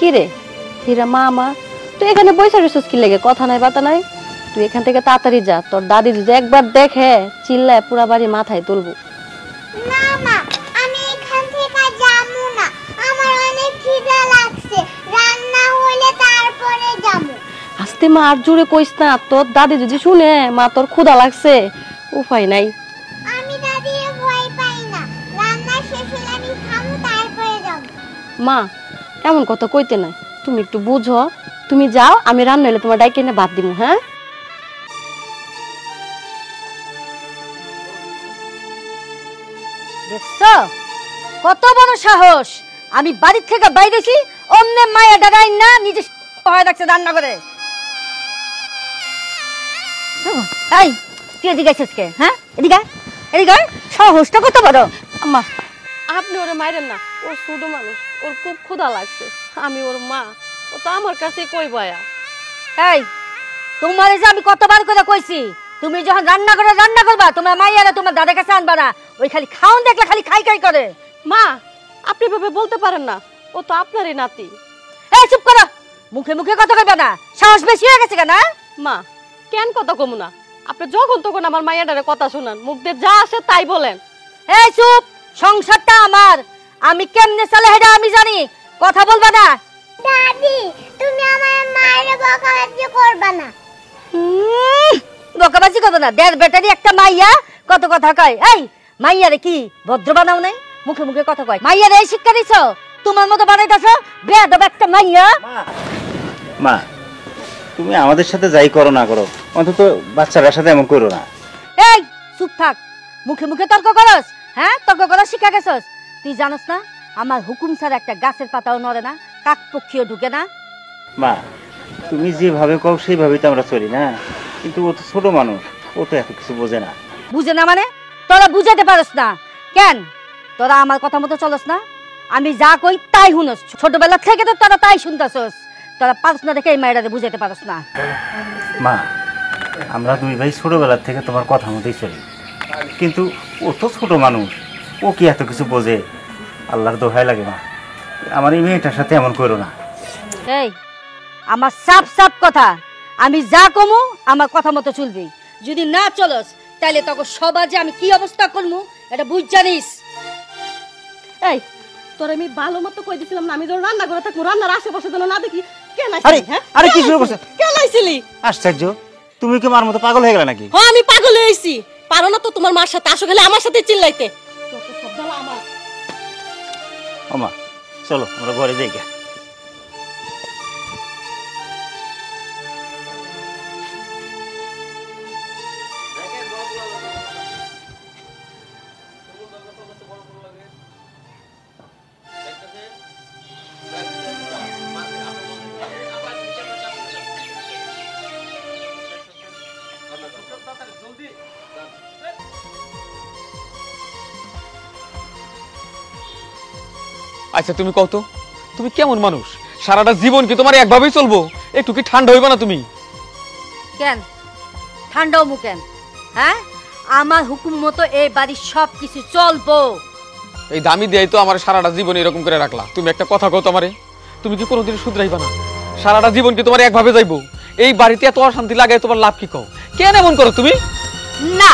কি রে হীরা মা তুই এখানে বসে রইছিস কি লাগে? কথা নাই বাতা নাই, তুই এখান থেকে তাড়াতাড়ি যা। তোর দাদি যদি একবার দেখে চিল্লায় পুরা বাড়ি মাথায় তুলবো। না মা, আমি এখান থেকে যাবো না, আমার অনেক খিদা লাগছে, রান্না হলে তারপরে যাবো। আস্তে মা, আর জোরে কইস না, তোর দাদি যদি শুনে মা তোর ক্ষুধা লাগছে, উপায় নাই। আমি দাদিকে ভয় পাই না, রান্না শেষ হলে আমি খাবো তারপরে যাবো। মা এমন কথা কইতে নাই, তুমি একটু বুঝো। তুমি যাও, আমি রান্না হলে তোমার ডাইকে এনে ভাত দিব। হ্যাঁ দেখছো কত বড় সাহস! আমি বাড়ি থেকে বাইরেছি, অন্য মায়া দাঁড়াই না নিজে হয় রাখছে রান্না করে। এই তুই এদিকে আছিস কে? হ্যাঁ এদিকে এদিকে, সাহসটা কত বড়! আম্মা আপনি ওরে মাইরেন না, ওর ছোট মানুষ, ওর খুব ক্ষুধা লাগছে। আমি ওর মা, ও তো আমার কাছে কই বয়া। এই তোমার যে আমি কতবার করে কইছি, তুমি যখন রান্না করবা তোমার মাইয়ারা তোমার দাদার কাছে আনবা না। ওই খালি খাওন দেখলে খালি খাই খাই করে। মা আপনি ভাবে বলতে পারেন না, ও তো আপনারই নাতি। এই চুপ করো, মুখে মুখে কথা কইবা না, সাহস বেশি হয়ে গেছে কেন? মা কেন কথা কমু না? আপনি যখন তখন আমার মাইয়াটারে কথা শোনান, মুখ দিয়ে যা আসে তাই বলেন। এই চুপ, সংসারটা আমার, আমি কেমনে চলে সেটা আমি জানি, কথা বলবা না। দাদি তুমি আমার মায়ের বকাবকি করবা না। বকাবাজি করবো না? দেড় বেটারি একটা মাইয়া কত কথা কয়। এই মাইয়ারে কি ভদ্র বানাও নাই? মুখে মুখে কথা কয়। মাইয়ারে এই শিক্ষা দিছো? তোমার মতো বানাইতাছো বেয়াদব একটা মাইয়া। মা তুমি আমাদের সাথে যাই করো না করো, অন্তত বাচ্চাটার সাথে এমন করো না। এই চুপ থাক, মুখে মুখে তর্ক করস? হ্যাঁ তর্ক করা শিক্ষা গেছস? তুই জানোস না আমার হুকুম ছাড়া একটা গাছের পাতাও নড়ে না, কাক পক্ষীও ঢুকে না। মা তুমি যেভাবে কও সেইভাবেই তো আমরা চলি না, কিন্তু ও তো ছোট মানুষ, ও তো এত কিছু বোঝে না। বুঝে না মানে? তোরা বুঝাতে পারস না কেন? তোরা আমার কথা মতো চলস না, আমি যা কই তাই শুনস। ছোটবেলা থেকে তো তোরা তাই শুনতাছস, তোরা পারস না দেখে এই মায়েরারে বুঝাতে পারস না। মা আমরা দুই ভাই ছোটবেলার থেকে তোমার কথা মতোই চলি, কিন্তু ও তো ছোট মানুষ, ও কি এত কিছু বোঝে? আল্লাহর দোহাই লাগে মা, আমার এই মেয়েটার সাথে এমন করো না। এই আমার সাপ সাপ কথা, আমি যা কমু আমার কথা মতো চলবি। যদি না চলস তাহলে তখন সবার যে আমি কি অবস্থা করবো এটা বুঝ জানিস। এই তোর আমি ভালো মতো কই দিছিলাম না, আমি যখন রান্না করে থাকবো রান্নার আশেপাশে যেন না দেখি। কেন আরে হ্যাঁ আরে কি শুরু করছ? কেন আইছিলি? আশ্চর্য, তুমি কি মার মতো পাগল হয়ে গেলে নাকি? হ্যাঁ আমি পাগল হয়েছি, পারো না তো তোমার মার সাথে আসো, খেলে আমার সাথে চিল্লাইতে। ও মা চলো আমরা ঘরে যাই গা। আচ্ছা তুমি কও তো, তুমি কেমন মানুষ? সারাটা জীবন কি তোমার একভাবেই চলবো? একটু কি ঠান্ডা হইবা না তুমি? কেন ঠান্ডাও মু কেন? হ্যাঁ আমার হুকুম মতো এই বাড়ির সব কিছু চলবো। এই দামি দিয়াই তো আমার সারাটা জীবন এরকম করে রাখলা। তুমি একটা কথা কও তোমারে, তুমি কি কোনোদিন শুধরাইবা না? সারাটা জীবন কি তোমার একভাবে যাইবো? এই বাড়িতে এত অশান্তি লাগে, তোমার লাভ কি? কও কেন এমন করো তুমি? না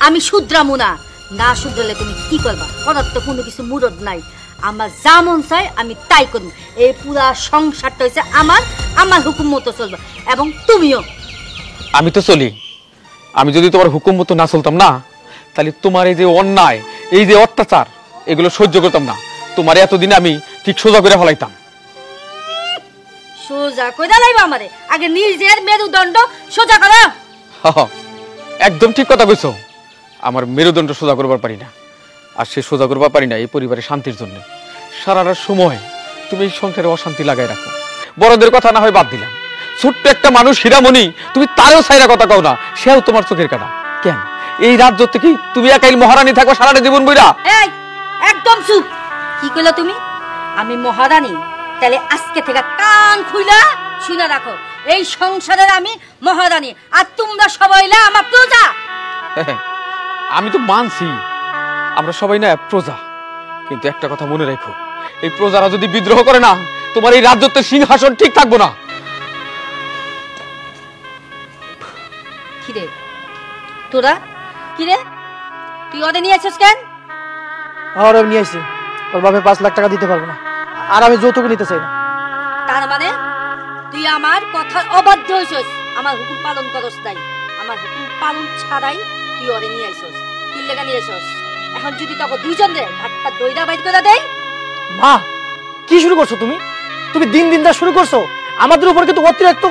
আমি শুধরামু না, না শুধরালে তুমি কি করবা? করার তো কোনো কিছু মুরদ নাই, আমার যা মন চাই আমি তাই করব। এই পুরা সংসারটা হইছে আমার, আমার হুকুম মতো চলবে এবং তুমিও। আমি তো চলি, আমি যদি তোমার হুকুম মতো না চলতাম না, তাহলে তোমার এই যে অন্যায়, এই যে অত্যাচার, এগুলো সহ্য করতাম না। তোমার এতদিনে আমি ঠিক সোজা করে ফেলাইতাম। সোজা কইরা লাইবা আমারে? আগে নিজের মেরুদণ্ড সোজা করো। একদম ঠিক কথা কইছো, আমার মেরুদণ্ড সোজা করবার পারি না, আর সে সোজা করবার পারি না এই পরিবারের শান্তির জন্য। সারাটা সময় তুমি এই সংসারে অশান্তি লাগাই রাখো। বড়দের কথা না হয় বাদ দিলাম, ছোট্ট একটা মানুষ হীরামণি, তুমি তারও ছাইরা কথা কও না, সেও তোমার চোখের কাটা। কেন এই রাজ্য থেকে তুমি একাই মহারানী থাকো সারাটা জীবন বইরা? এই একদম চুপ! কি কইলা তুমি? আমি মহারানী? তাহলে আজকে থেকে কান খুইলা শুনে রাখো, এই সংসারের আমি মহারানী, আর তোমরা সবাই আমার প্রজা। আমি তো মানছি আমরা সবাই না প্রজা, কিন্তু একটা কথা মনে রাখো, এই প্রজারা যদি বিদ্রোহ করে না, তোমার এই রাজত্বের সিংহাসন ঠিক থাকবো না। কিরে তোরা, কিরে তুই ওদের নিয়ে আসছিস কেন? আর আমি নিয়ে আসছি, ওর বাপে 5 লাখ টাকা দিতে পারবো না, আর আমি যৌতুক নিতে চাই না। তার মানে তুই আমার কথার অবাধ্য হইছিস, আমার হুকুম পালন করস নাই। আমার হুকুম পালন ছাড়াই তুই ওদের নিয়ে আসছিস। কি লেগা নিয়ে আসছিস? এখন যদি তোকে দুইজন রে ঘাটটা দইরা বাইর করে দেয়। মা, কি শুরু করছো তুমি? তুমি দিন দিন যা শুরু করছো আমাদের উপর কিন্তু অতিরিক্ত।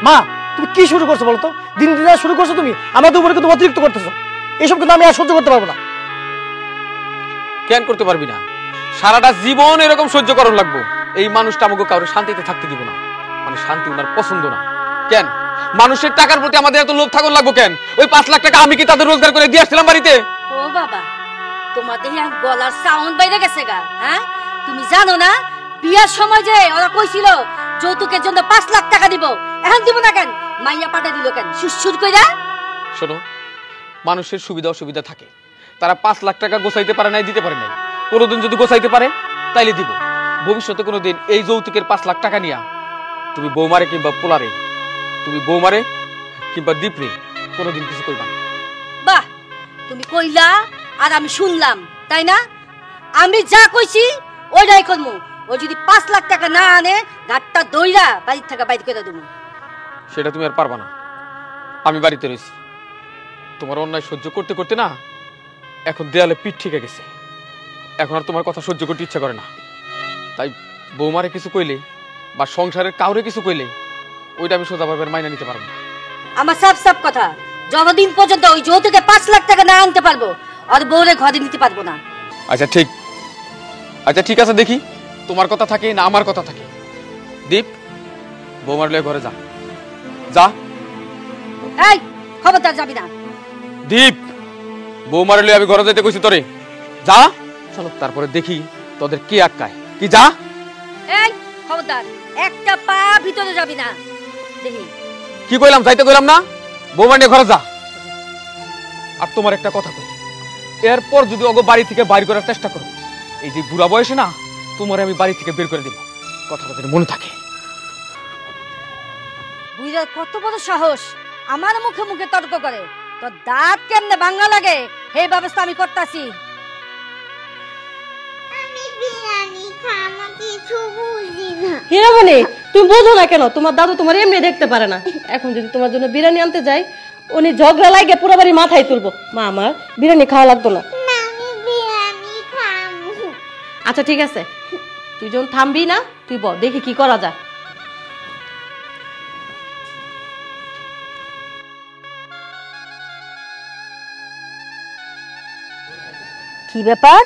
মা, তুমি কি শুরু করছো বলো তো? দিন দিন যা শুরু করছো তুমি আমাদের উপর কিন্তু অতিরিক্ত করতেছো। এসব কিন্তু আমি আর সহ্য করতে পারবো না। কেন করতে পারবি না? সারাটা জীবন এরকম সহ্য করণ লাগবো। এই মানুষটা আমাকে কাউরে শান্তিতে থাকতে দিব না, মানে শান্তি ওনার পছন্দ না। কেন মানুষের টাকার প্রতি আমাদের এত লোভ থাকুন লাগবো কেন? ওই 5 লাখ টাকা আমি কি তাদের রোজগার করে দিয়ে আসছিলাম বাড়িতে? ও বাবা, তোমাদের গলার সাউন্ড বাইরে গেছে গা। হ্যাঁ, তুমি জানো না বিয়ার সময় যে ওরা কইছিল যৌতুকের জন্য 5 লাখ টাকা দিব, এখন দিব না কেন? মাইয়া পাঠা দিল কেন সুসুর কইরা? শোনো, মানুষের সুবিধা অসুবিধা থাকে। তারা 5 লাখ টাকা গোছাইতে পারে নাই, দিতে পারে নাই। কোনোদিন যদি গোছাইতে পারে তাইলে দিব। ভবিষ্যতে কোনোদিন এই যৌতুকের 5 লাখ টাকা নিয়া তুমি বৌমারে কিংবা পোলারে, তুমি বৌমারে কিংবা দীপরে কোনোদিন কিছু কইবা। বাহ, তুমি কইলা আর আমি শুনলাম, তাই না? আমি যা কইছি ওইটাই করবো। ও যদি 5 লাখ টাকা না আনে, ঘাটটা দইরা বাড়ির থেকে বাইর করে দেবো। সেটা তুমি আর পারবা না। আমি বাড়িতে রয়েছি, তোমার অন্যায় সহ্য করতে করতে না এখন দেয়ালে পিঠ ঠিকে গেছে। এখন আর তোমার কথা সহ্য করতে ইচ্ছা করে না। তাই বৌমারে কিছু কইলে বা সংসারের কাউরে কিছু কইলে ওইটা আমি সোজাভাবে মাইনা নিতে পারবো না। আমার সাফ সাফ কথা, যতদিন পর্যন্ত ওই যৌতুকে 5 লাখ টাকা না আনতে পারবো আর বউরে ঘরে নিতে পারবো না। আচ্ছা ঠিক আছে, দেখি তোমার কথা থাকে না আমার কথা থাকে। দীপ, বৌমার লয়ে ঘরে যা। যা। এই খবরদার যাবি না। দীপ, বৌমার লয়ে আমি ঘরে যাইতে কইছি তোরে। যা। চলো, তারপরে দেখি তোদের কি আটকায়। কি যা। এই খবরদার, একটা পা ভিতরে যাবি না। দেখি কি কইলাম, যাইতে কইলাম না? বৌমা নিয়ে ঘরে যা। আর তোমার একটা কথা কই, এরপর যদি ওগো বাড়ি থেকে বাইর করার চেষ্টা করো, এই যে বুড়া বয়সে না তোমারে আমি বাড়ি থেকে বের করে দেব। কথাটা যেন মনে থাকে। বুইরার কত বড় সাহস আমার মুখে মুখে তর্ক করে। তোর দাঁত কেমনে ভাঙা লাগে এই ব্যবস্থা আমি করতেছি। আমি বিরিয়ানি খাবো, কিছু বুঝি না। হীরামণি, তুমি বোঝো না কেন? তোমার দাদু তোমার এমনি দেখতে পারে না। এখন যদি তোমার জন্য বিরিয়ানি আনতে যাই, উনি ঝগড়া লাগে পুরো বাড়ি মাথায় তুলবো। মা, আমার বিরিয়ানি খাওয়া লাগতো না। না, আমি বিরিয়ানি খাবো। আচ্ছা ঠিক আছে, তুই যখন থামবি না, তুই বল দেখি কি করা যায়। কি ব্যাপার?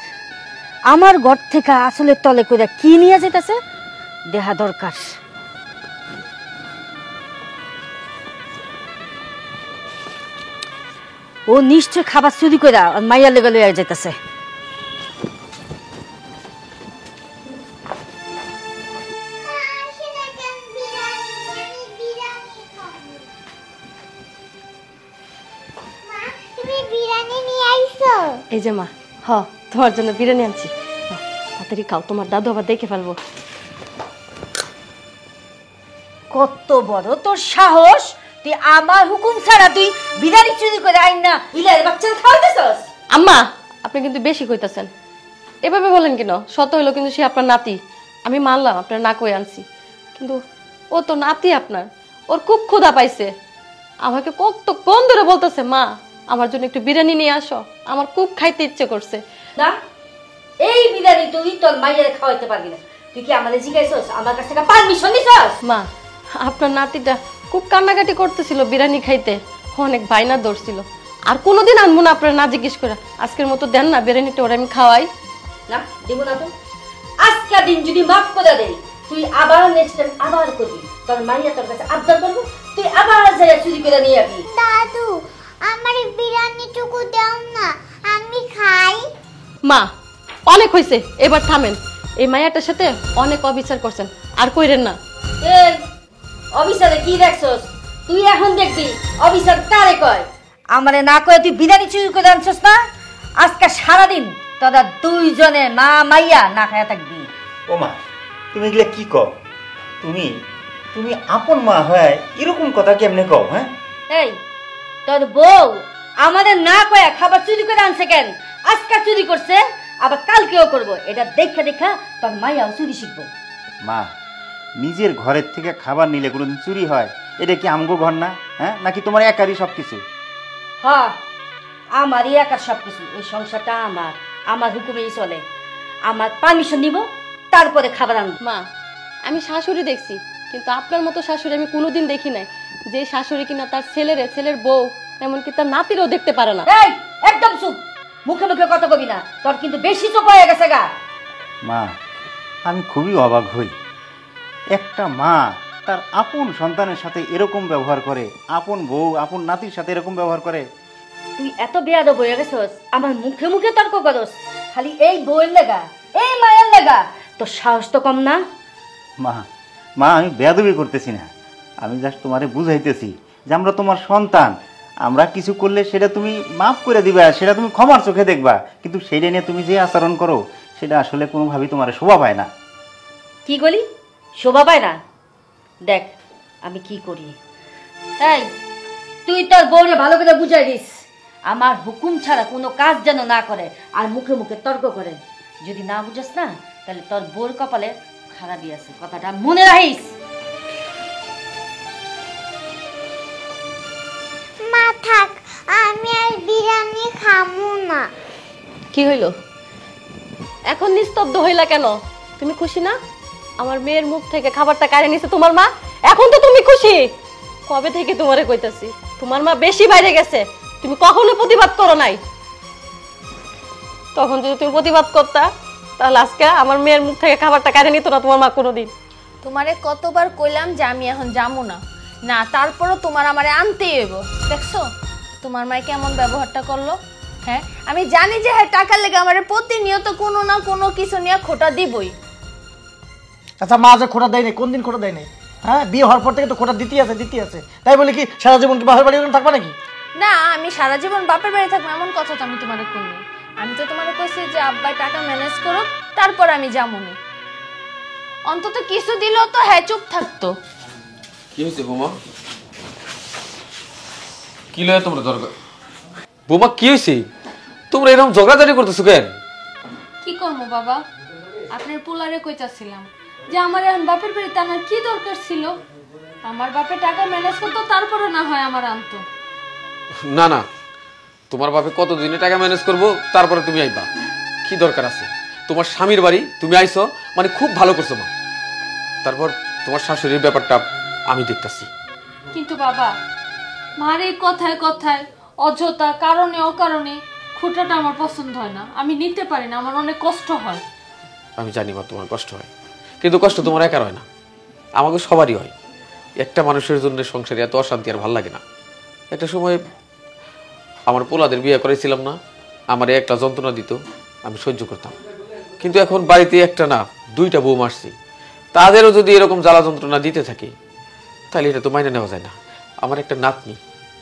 আমার ঘর থেকে আসলে তলে করে কি নিয়ে যেতেছে দেখা দরকার। ও নিশ্চয় খাবার চুরি করে মাইয়া লেগে লইয়া যেতেছে। এই যে মা, তোমার জন্য বিরিয়ানি আনছি। তাড়াতাড়ি খাও, তোমার দাদু আবার দেখে ফেলবো। কত বড় তোর সাহস, তুই আমার হুকুম ছাড়া তুই বিরিয়ানি চুরি করে আইন না ইলার বাচ্চা খাওয়াইতেছস? আম্মা, আপনি কিন্তু বেশি কইতাছেন। এভাবে বলেন কেন? সত হইলো কিন্তু সে আপনার নাতি। আমি মানলাম আপনার না কই আনছি, কিন্তু ও তো নাতি আপনার, ওর খুব ক্ষুধা পাইছে। আমাকে কতক্ষণ ধরে বলতেছে, মা আমার জন্য একটু বিরিয়ানি নিয়ে আসো, আমার খুব খাইতে ইচ্ছে করছে। না, এই বিরিয়ানি তুই তোর মাইয়ারে খাওয়াইতে পারবি না। তুই কি আমাদের জিজ্ঞাসা আমার কাছ থেকে পারমিশন নিছস? মা, আপনার নাতিটা খুব কান্নাকাটি করতেছিল বিরিয়ানি খাইতে, অনেক বায়না ধরছিল। আর কোনোদিন আনবো না আপনার না জিজ্ঞেস করে। আজকের মতো দেন না বিরিয়ানিটা, ওরা আমি খাওয়াই। না, দিব না তো। আজকের দিন যদি মাফ করে দেই, তুই আবার নেক্সট টাইম আবার করবি। তোর মাইয়া তোর কাছে আবদার করবো, তুই আবার যাইয়া চুরি করে নিয়ে যাবি। দাদু, আমার বিরিয়ানিটুকু দাও না, আমি খাই। মা, অনেক হয়েছে, এবার থামেন। এই মায়াটার সাথে অনেক অবিচার করছেন, আর কইরেন না। এই অফিসারে কি দেখছস? তুই এখন দেখবি অফিসার কারে কয়। আমারে না কয়ে তুই বিরিয়ানি চুরি করে আনছস না? আজকে সারাদিন তোরা দুইজনে মা মাইয়া না খায়া থাকবি। ও মা, তুমি এগুলা কি কও? তুমি তুমি আপন মা হয় এরকম কথা কেমনে কও? হ্যাঁ, এই তোর বউ আমাদের না কয়া খাবার চুরি করে আনছে কেন? আজকে চুরি করছে, আবার কালকেও করবো। এটা দেখা দেখা তোর মাইয়াও চুরি শিখবো। মা, নিজের ঘরের থেকে খাবার নিলে কোনোদিন চুরি হয়? এটা কি আমগো ঘর না? হ্যাঁ, নাকি তোমার একারই সব কিছু? হ্যাঁ, আমারই একার সবকিছু। এই সংসারটা আমার, আমার হুকুমেই চলে। আমার পারমিশন নিব, তারপরে খাবার আনবো। মা, আমি শাশুড়ি দেখছি, কিন্তু আপনার মতো শাশুড়ি আমি কোনোদিন দেখি নাই, যে শাশুড়ি কিনা তার ছেলের বউ, এমনকি তার নাতিরও দেখতে পারে না। এই একদম চুপ, মুখে মুখে কথা কবি না, তোর কিন্তু বেশি চোখ হয়ে গেছে গা। মা, আমি খুবই অবাক হই। একটা মা তার আপন সন্তানের সাথে এরকম ব্যবহার করে, আপন বউ আপন নাতির সাথে এরকম ব্যবহার করে। তুই এত বেয়াদব হয়ে গেছস, আমার মুখে মুখে তর্ক করস, খালি এই বউয়ের লেগা, এই মায়ের লেগা। তোর সাহস তো কম না। মা, মা আমি বেয়াদবি করতেছি না, আমি জাস্ট তোমারে বুঝাইতেছি যে আমরা তোমার সন্তান। আমরা কিছু করলে সেটা তুমি মাফ করে দিবা, সেটা তুমি ক্ষমার চোখে দেখবা, কিন্তু সেইটা নিয়ে তুমি যে আচরণ করো সেটা আসলে কোনোভাবেই তোমার শোভা পায় না। কি করি? শোভা পায় না? দেখ আমি কি করি। এই তুই তোর বউরে ভালো করে বুঝাই দিস, আমার হুকুম ছাড়া কোনো কাজ যেন না করে, আর মুখে মুখে তর্ক করে। যদি না বুঝাস না, তাহলে তোর বউর কপালে খারাপই আছে, কথাটা মনে রাখিস। মা থাক, আমি আর বিরিয়ানি খামু না। কি হইল? এখন নিস্তব্ধ হইলা কেন? তুমি খুশি না? আমার মেয়ের মুখ থেকে খাবারটা কাড়ে নিছে তোমার মা, এখন তো তুমি খুশি? কবে থেকে তোমারে কইতাছি তোমার মা বেশি বাইরে গেছে, তুমি কখনো প্রতিবাদ করো নাই। তখন যদি তুমি প্রতিবাদ করতা, তাহলে আজকে আমার মেয়ের মুখ থেকে খাবারটা কাড়ে নিত না তোমার মা কোনোদিন। তোমারে কতবার কইলাম যে আমি এখন যাবো না, না তারপরও তোমার আমারে আনতেই হইব। দেখছো তোমার মায় কেমন ব্যবহারটা করলো? হ্যাঁ, আমি জানি যে হ্যাঁ টাকার লেগে আমারে প্রতিনিয়ত কোনো না কোনো কিছু নিয়ে খোটা দিবই। আচ্ছা, মা যে খোটা দেয় নাই, কোন দিন খোটা দেয় নাই? হ্যাঁ, বিয়ে হওয়ার পর থেকে তো খোটা দিতেই আছে। তাই বলে কি সারা জীবন কি বাপের বাড়ি থাকবা নাকি? না, আমি সারা জীবন বাপের বাড়ি থাকবো এমন কথা তো আমি তোমারে কইনি। আমি তো তোমারে কইছি যে আব্বা টাকা ম্যানেজ করুক, তারপর আমি যামুনি। অন্তত কিছু দিলেও তো হ্যাঁ চুপ থাকতো। কি হয়েছে বৌমা? কি লয় তোমরা দরকার? বৌমা কি হয়েছে? তোমরা এরকম ঝগড়াঝাড়ি করতেছো কেন? কি করবো বাবা, আপনার পোলারে কইতাছিলাম যে আমার এখন বাপের বাড়িতে আনার কি দরকার ছিল? আমার বাপে টাকা ম্যানেজ করতো, তারপরে না হয় আমার আনতো। না না, তোমার বাপে কতদিনে টাকা ম্যানেজ করবো, তারপরে তুমি আইবা। কি দরকার আছে? তোমার স্বামীর বাড়ি তুমি আইছো, মানে খুব ভালো করছো মা। তারপর তোমার শাশুড়ির ব্যাপারটা আমি দেখতেছি। কিন্তু বাবা, মার এই কথায় কথায় অযথা কারণে অকারণে খোটাটা আমার পছন্দ হয় না, আমি নিতে পারি না, আমার অনেক কষ্ট হয়। আমি জানি মা তোমার কষ্ট হয়, কিন্তু কষ্ট তোমার একার হয় না, আমাকে সবারই হয়। একটা মানুষের জন্য সংসারে এত অশান্তি আর ভাল লাগে না। একটা সময় আমার পোলাদের বিয়ে করেছিলাম না, আমার একটা যন্ত্রণা দিত, আমি সহ্য করতাম। কিন্তু এখন বাড়িতে একটা না দুইটা বউ মারছি, তাদেরও যদি এরকম জ্বালা যন্ত্রণা দিতে থাকে, তাহলে এটা তো মাইনে নেওয়া যায় না। আমার একটা নাতনি,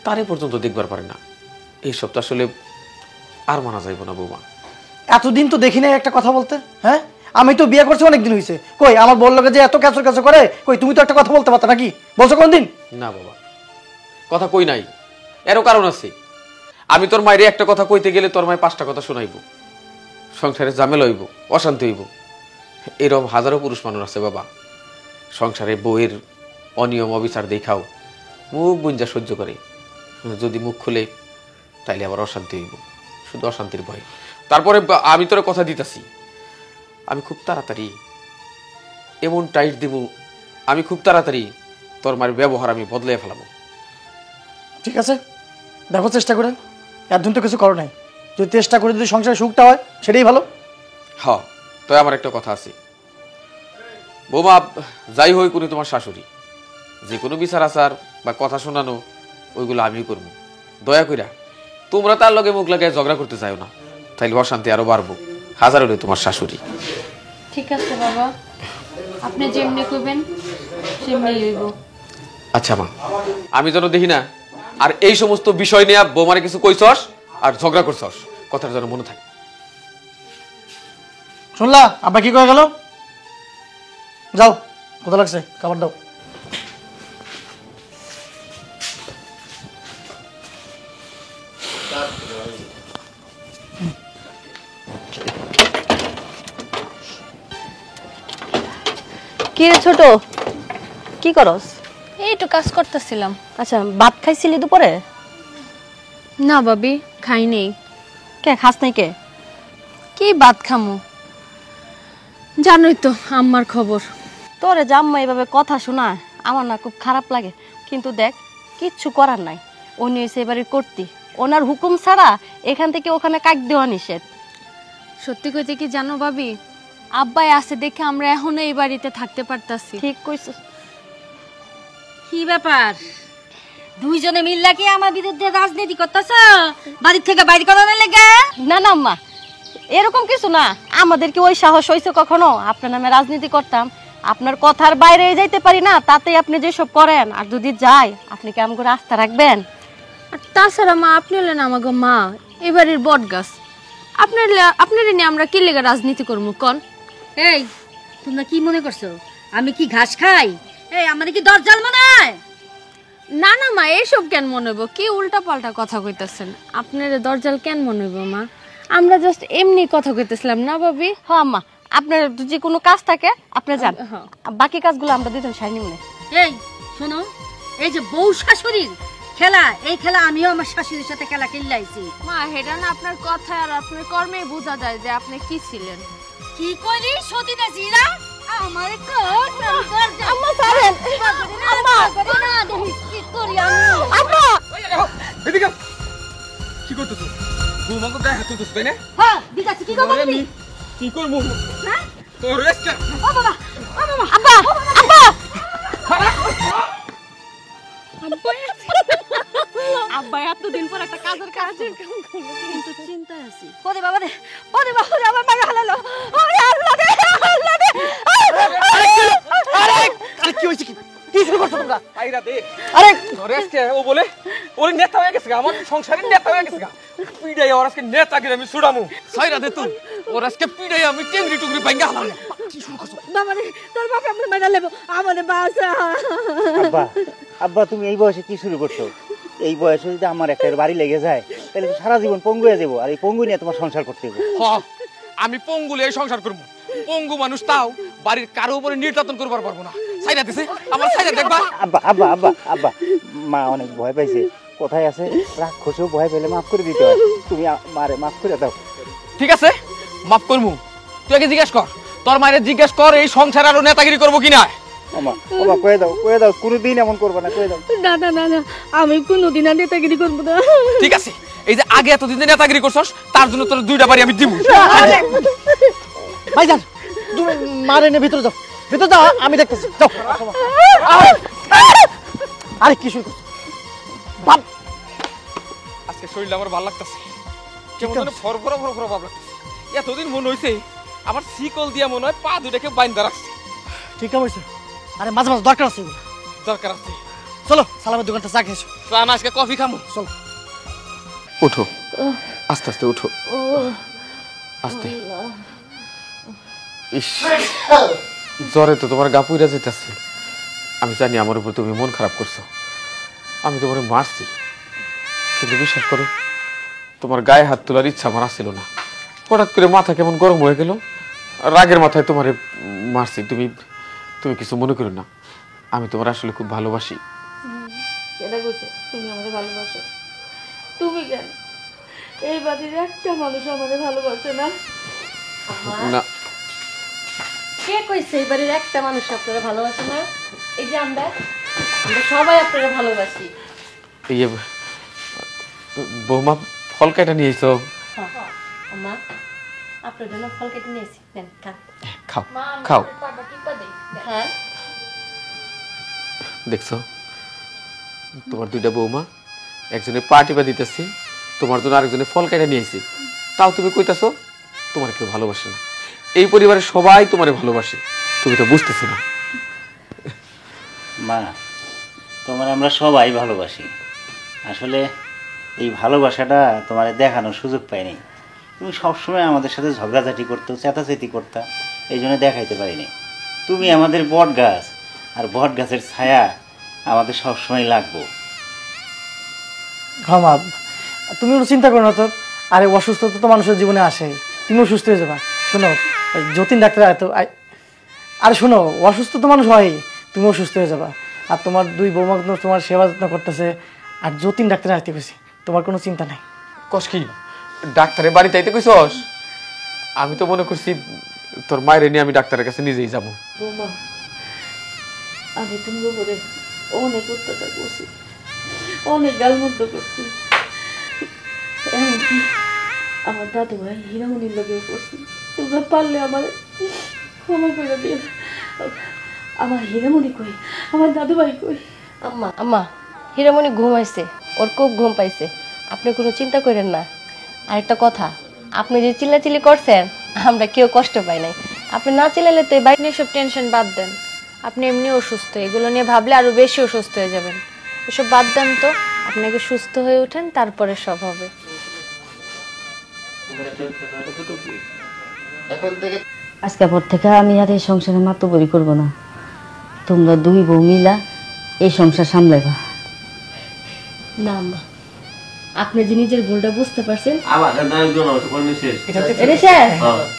তারে পর্যন্ত দেখবার পারে না। এইসব তো আসলে আর মানা যাইব না বৌমা। এতদিন তো দেখি নাই একটা কথা বলতে। হ্যাঁ, আমি তো বিয়ে করছি অনেকদিন হয়েছে, কই আমার বললো যে এত ক্যাচর ক্যাচর করে, কই তুমি তো একটা কথা বলতে পারতো নাকি? বলছো কোনদিন? না বাবা, কথা কই নাই, এরও কারণ আছে। আমি তোর মায়ের একটা কথা কইতে গেলে তোর মায়ের 5টা কথা শোনাইব, সংসারে ঝামেলা হইব, অশান্তি হইব। এরকম হাজারো পুরুষ মানুষ আছে বাবা, সংসারে বউয়ের অনিয়ম অবিচার দেখাও মুখ বুঞ্জা সহ্য করে, যদি মুখ খুলে তাইলে আবার অশান্তি হইব, শুধু অশান্তির ভয়। তারপরে আমি তোর কথা দিতেছি, আমি খুব তাড়াতাড়ি এমন টাইট দিব, আমি খুব তাড়াতাড়ি তোর মায়ের ব্যবহার আমি বদলে ফেলাবো। ঠিক আছে, দেখো চেষ্টা করে। এতদিন তো কিছু করো নাই, যদি চেষ্টা করে যদি সংসারে সুখটা হয় সেটাই ভালো। হ্যাঁ, তো আমার একটা কথা আছে বৌমা, যাই হই করি তোমার শাশুড়ি, যে কোনো বিচার আচার বা কথা শোনানো ওইগুলো আমিও করবো। দয়া কইরা তোমরা তার লগে মুখ লাগায় ঝগড়া করতে চাও না, তাইলে অশান্তি আরো বাড়বো। হাজার হলে তোমার শাশুড়ি। ঠিক আছে বাবা, আপনি যেমনি কইবেন সেমনি হইব। আচ্ছা মা, আমি যেন দেখি না আর এই সমস্ত বিষয় নিয়ে বৌমারে কিছু কইছস আর ঝগড়া করছস, কথাটা যেন মনে থাকে। শুনলা আব্বা কি কয়ে গেল? যাও, কোথা লাগছে, খাবার দাও। কি রে ছোট, কি করস? এই তো কাজ করতেছিলাম। আচ্ছা, ভাত খাইছিলি দুপুরে? না ভাবি, খাই নেই। কে খাস নাই কে? কি ভাত খামু, জানোই তো আম্মার খবর। তোরে জাম্মা এভাবে কথা শোনা আমার না খুব খারাপ লাগে, কিন্তু দেখ কিচ্ছু করার নাই। উনি হয়েছে এবারে করতি, ওনার হুকুম ছাড়া এখান থেকে ওখানে কাক দেওয়া নিষেধ। সত্যি কইতে কি জানো ভাবি, আব্বাই আছে দেখে আমরা এখনো এই বাড়িতে থাকতে পারতাছি। ঠিক কইছিস। কি ব্যাপার, দুইজনে মিল্লা কি আমার বিরুদ্ধে রাজনীতি করতেছ বাড়ি থেকে বাইরে করানোর লেগে? না না আম্মা, এরকম কিছু না। আমাদের কি ওই সাহস হয়েছে কখনো আপনার নামে রাজনীতি করতাম? আপনার কথার বাইরে যাইতে পারি না, তাতে আপনি যেসব করেন, আর যদি যাই আপনি কেমন করে আস্থা রাখবেন? আর তাছাড়া মা, আপনি হলেন আমাকে মা, এবারের বট গাছ। আপনার নিয়ে আমরা কি লেগে রাজনীতি করবো কন? এই তোমরা কি মনে করছো আমি কি ঘাস খাই? এই আমার কি দরজাল মনে হয়? না না মা, এসব কেন মনে হইব? কি উল্টা পাল্টা কথা কইতেছেন? আপনার দরজাল কেন মনে হইব মা? আমরা জাস্ট এমনি কথা কইতেছিলাম না ভাবি? হ্যাঁ আম্মা, আপনার যদি কোনো কাজ থাকে আপনি যান, হ্যাঁ। বাকি কাজগুলো আমরা দুজন সারি নিব না। এই শোনো, এই যে বউ শাশুড়ির খেলা, এই খেলা আমিও আমার শাশুড়ির সাথে খেলা খেলাইছি। মা, হেডা না আপনার কথা আর আপনার কর্মেই বোঝা যায় যে আপনি কি ছিলেন। কি কইলি সতী না জিরা আমার কোন দরজা? আম্মা ছাড়েন, আম্মা না দেখি কি করি আমি। আম্মা এদিকে কি করতেছ? বৌমাকে গায়ে হাত তুলতেছ তাই না? হ্যাঁ দিদাছি কি করব তুমি? কি করবো হ্যাঁ তোর রেস্ট? ও বাবা, ও বাবা, আব্বা আব্বা আব্বা এতদিন পর একটা কাজের কাম করলো, কিন্তু চিন্তায় আছি। ওরে বাবা রে, ওরে বাবা রে, আমার মারা হালালো। ওরে আল্লাহ রে, আল্লাহ রে। আরে আরে কি হইছে, কি শুরু করছো তোমরা? আইরা দে আরে তোর রেস্ট। ও বলে ওর নেতা হয়ে গেছে, আমার সংসারের নেতা হয়ে গেছে। পিড়াই ওর আজকে নেতাগিরি আমি ছুড়ামু। সাইরা দে তুই, ওর আজকে পিড়াই আমি টেংরি টুকরি ভাঙ্গা হালাম। কি শুরু করছো? বাবা রে, তোর বাপ আমার মারা লেবো, আমারে বাসা। আব্বা আব্বা তুমি এই বয়সে কি শুরু করছো? এই বয়সে যদি আমার একটা বাড়ি লেগে যায় তাহলে তো সারা জীবন পঙ্গু হয়ে যাবো, আর এই পঙ্গু নিয়ে তোমার সংসার করতে হবে। আমি পঙ্গুলে এই সংসার করবো। পঙ্গু মানুষ তাও বাড়ির কারো উপরে নির্যাতন করবার পারবো না। সাইরা দিছে আমার, সাইরা দেখবা। আব্বা আব্বা আব্বা আব্বা মা অনেক ভয় পাইছে, কোথায় আছে রাক্ষসেও ভয় পেলে মাফ করে দিতে হয়, তুমি মারে মাফ করে দাও। ঠিক আছে মাফ করবো। তুই আগে জিজ্ঞেস কর, তোর মায়ের জিজ্ঞেস কর এই সংসার আরো নেতাগিরি করবো কিনা। ওমা ওমা কয়ে দাও কোনোদিন এমন করবে না, কয়ে দাও। না না না না, আমি কোনোদিন আর নেতাগিরি করবো না। ঠিক আছে, এই যে আগে এতদিন যে নেতাগিরি করছস তার জন্য তোর 2টা বাড়ি আমি দিব। ভাইজান তুমি মারে নে ভিতরে যাও, ভিতরে যাও, আমি দেখতেছি, যাও। আরে কি শুরু করছো বাপ? আজকে শরীরটা আমার ভালো লাগতেছে, কেমন যেন ফরফরা ফরফরা ভাব লাগতেছে। এতদিন মনে হইছে আমার শিকল দিয়া মনে হয় পা দুটাকে বাইন্ধা রাখছে। ঠিক হয়েছে, আরে মাঝে মাঝে দরকার আছে এগুলো। দরকার আছে। চলো সালামের দোকানটা চা খেয়েছো, চা না আজকে কফি খামু। চলো। উঠো, আস্তে আস্তে উঠো, আস্তে। ইস, জ্বরে তো তোমার গা পুইরা যেতেছে। আমি জানি আমার উপর তুমি মন খারাপ করছো, আমি তোমার মারছি, কিন্তু বিশ্বাস করো তোমার গায়ে হাত তোলার ইচ্ছা আমার আসছিল না। হঠাৎ করে মাথা কেমন গরম হয়ে গেল, রাগের মাথায় তোমারে মারছি। তুমি তুমি কিছু মনে করো না, আমি তোমার আসলে খুব ভালোবাসি। এটা কইছে তুমি আমাদের ভালোবাসো? তুমি কেন? এই বাড়ির একটা মানুষ আমাদের ভালোবাসে না? না, কে কইছে এই বাড়ির একটা মানুষ আপনারা ভালোবাসে না? এই যে আমরা সবাই আপনারা ভালোবাসি। এই যে বৌমা ফল কাটা নিয়ে এসো। মা আপনার জন্য ফল কেটে নিয়েছি, নেন খান। খাও খাও। হ্যাঁ দেখছো তোমার 2টা বৌমা, একজনে পা টিপা দিতেছে, তোমার জন্য আরেকজনে ফল কাটা নিয়ে এসেছি, তাও তুমি কইতাছো তোমার কেউ ভালোবাসে না। এই পরিবারের সবাই তোমারে ভালোবাসে, তুমি তো বুঝতেছো না। মা তোমার আমরা সবাই ভালোবাসি, আসলে এই ভালোবাসাটা তোমার দেখানোর সুযোগ পাইনি। তুমি সবসময় আমাদের সাথে ঝগড়াঝাটি করতো, চেঁচাচেতি করতা, এই জন্য দেখাইতে পারিনি। তুমি আমাদের বট গাছ, আর বট গাছের ছায়া আমাদের সবসময় লাগবো। হ্যাঁ মা, তুমি কোনো চিন্তা করো না তো। আরে অসুস্থতা তো মানুষের জীবনে আসে, তুমিও সুস্থ হয়ে যাবা। শোনো, ওই যতীন ডাক্তার এত আরে শোনো, অসুস্থ তো মানুষ হয়, তুমিও সুস্থ হয়ে যাবা। আর তোমার দুই বৌমা তোমার সেবা যত্ন করতেছে, আর যতীন ডাক্তার আসতে গেছি, তোমার কোনো চিন্তা নাই। কস কি ডাক্তারের বাড়িতে আইতে কইছস? আমি তো মনে করছি তোর মায়ের নিয়ে আমি ডাক্তারের কাছে নিজেই যাবো। বৌমা, আমি তুমি উপরে অনেক অত্যাচার করছি, অনেক গালমন্দ করছি, এমনকি আমার দাদু ভাই হীরামণির লোকেও করছি। তোমরা পারলে আমার ক্ষমা করে দিও। আমার হীরামণি কই, আমার দাদু ভাই কই? আম্মা আম্মা, হীরামণি ঘুমাইছে, ওর খুব ঘুম পাইছে, আপনি কোনো চিন্তা করেন না। আরেকটা কথা, আপনি যে চিল্লাচিল্লি করছেন আমরা কেউ কষ্ট পাই নাই। আপনি না চিল্লালে তো এই বাইক আপনি এসব টেনশন বাদ দেন, আপনি এমনি অসুস্থ, এগুলো নিয়ে ভাবলে আরো বেশি অসুস্থ হয়ে যাবেন। এসব বাদ দেন তো, আপনাকে সুস্থ হয়ে ওঠেন, তারপরে সব হবে। আজকে পর থেকে আমি আর এই সংসারে মাতব্বরি করবো না। তোমরা দুই বউ মিলা এই সংসার সামলাইবা। না আম্মা, আপনি যে নিজের ভুলটা বুঝতে পারছেন আবার দাঁড়ানোর জন্য এটা শেষ।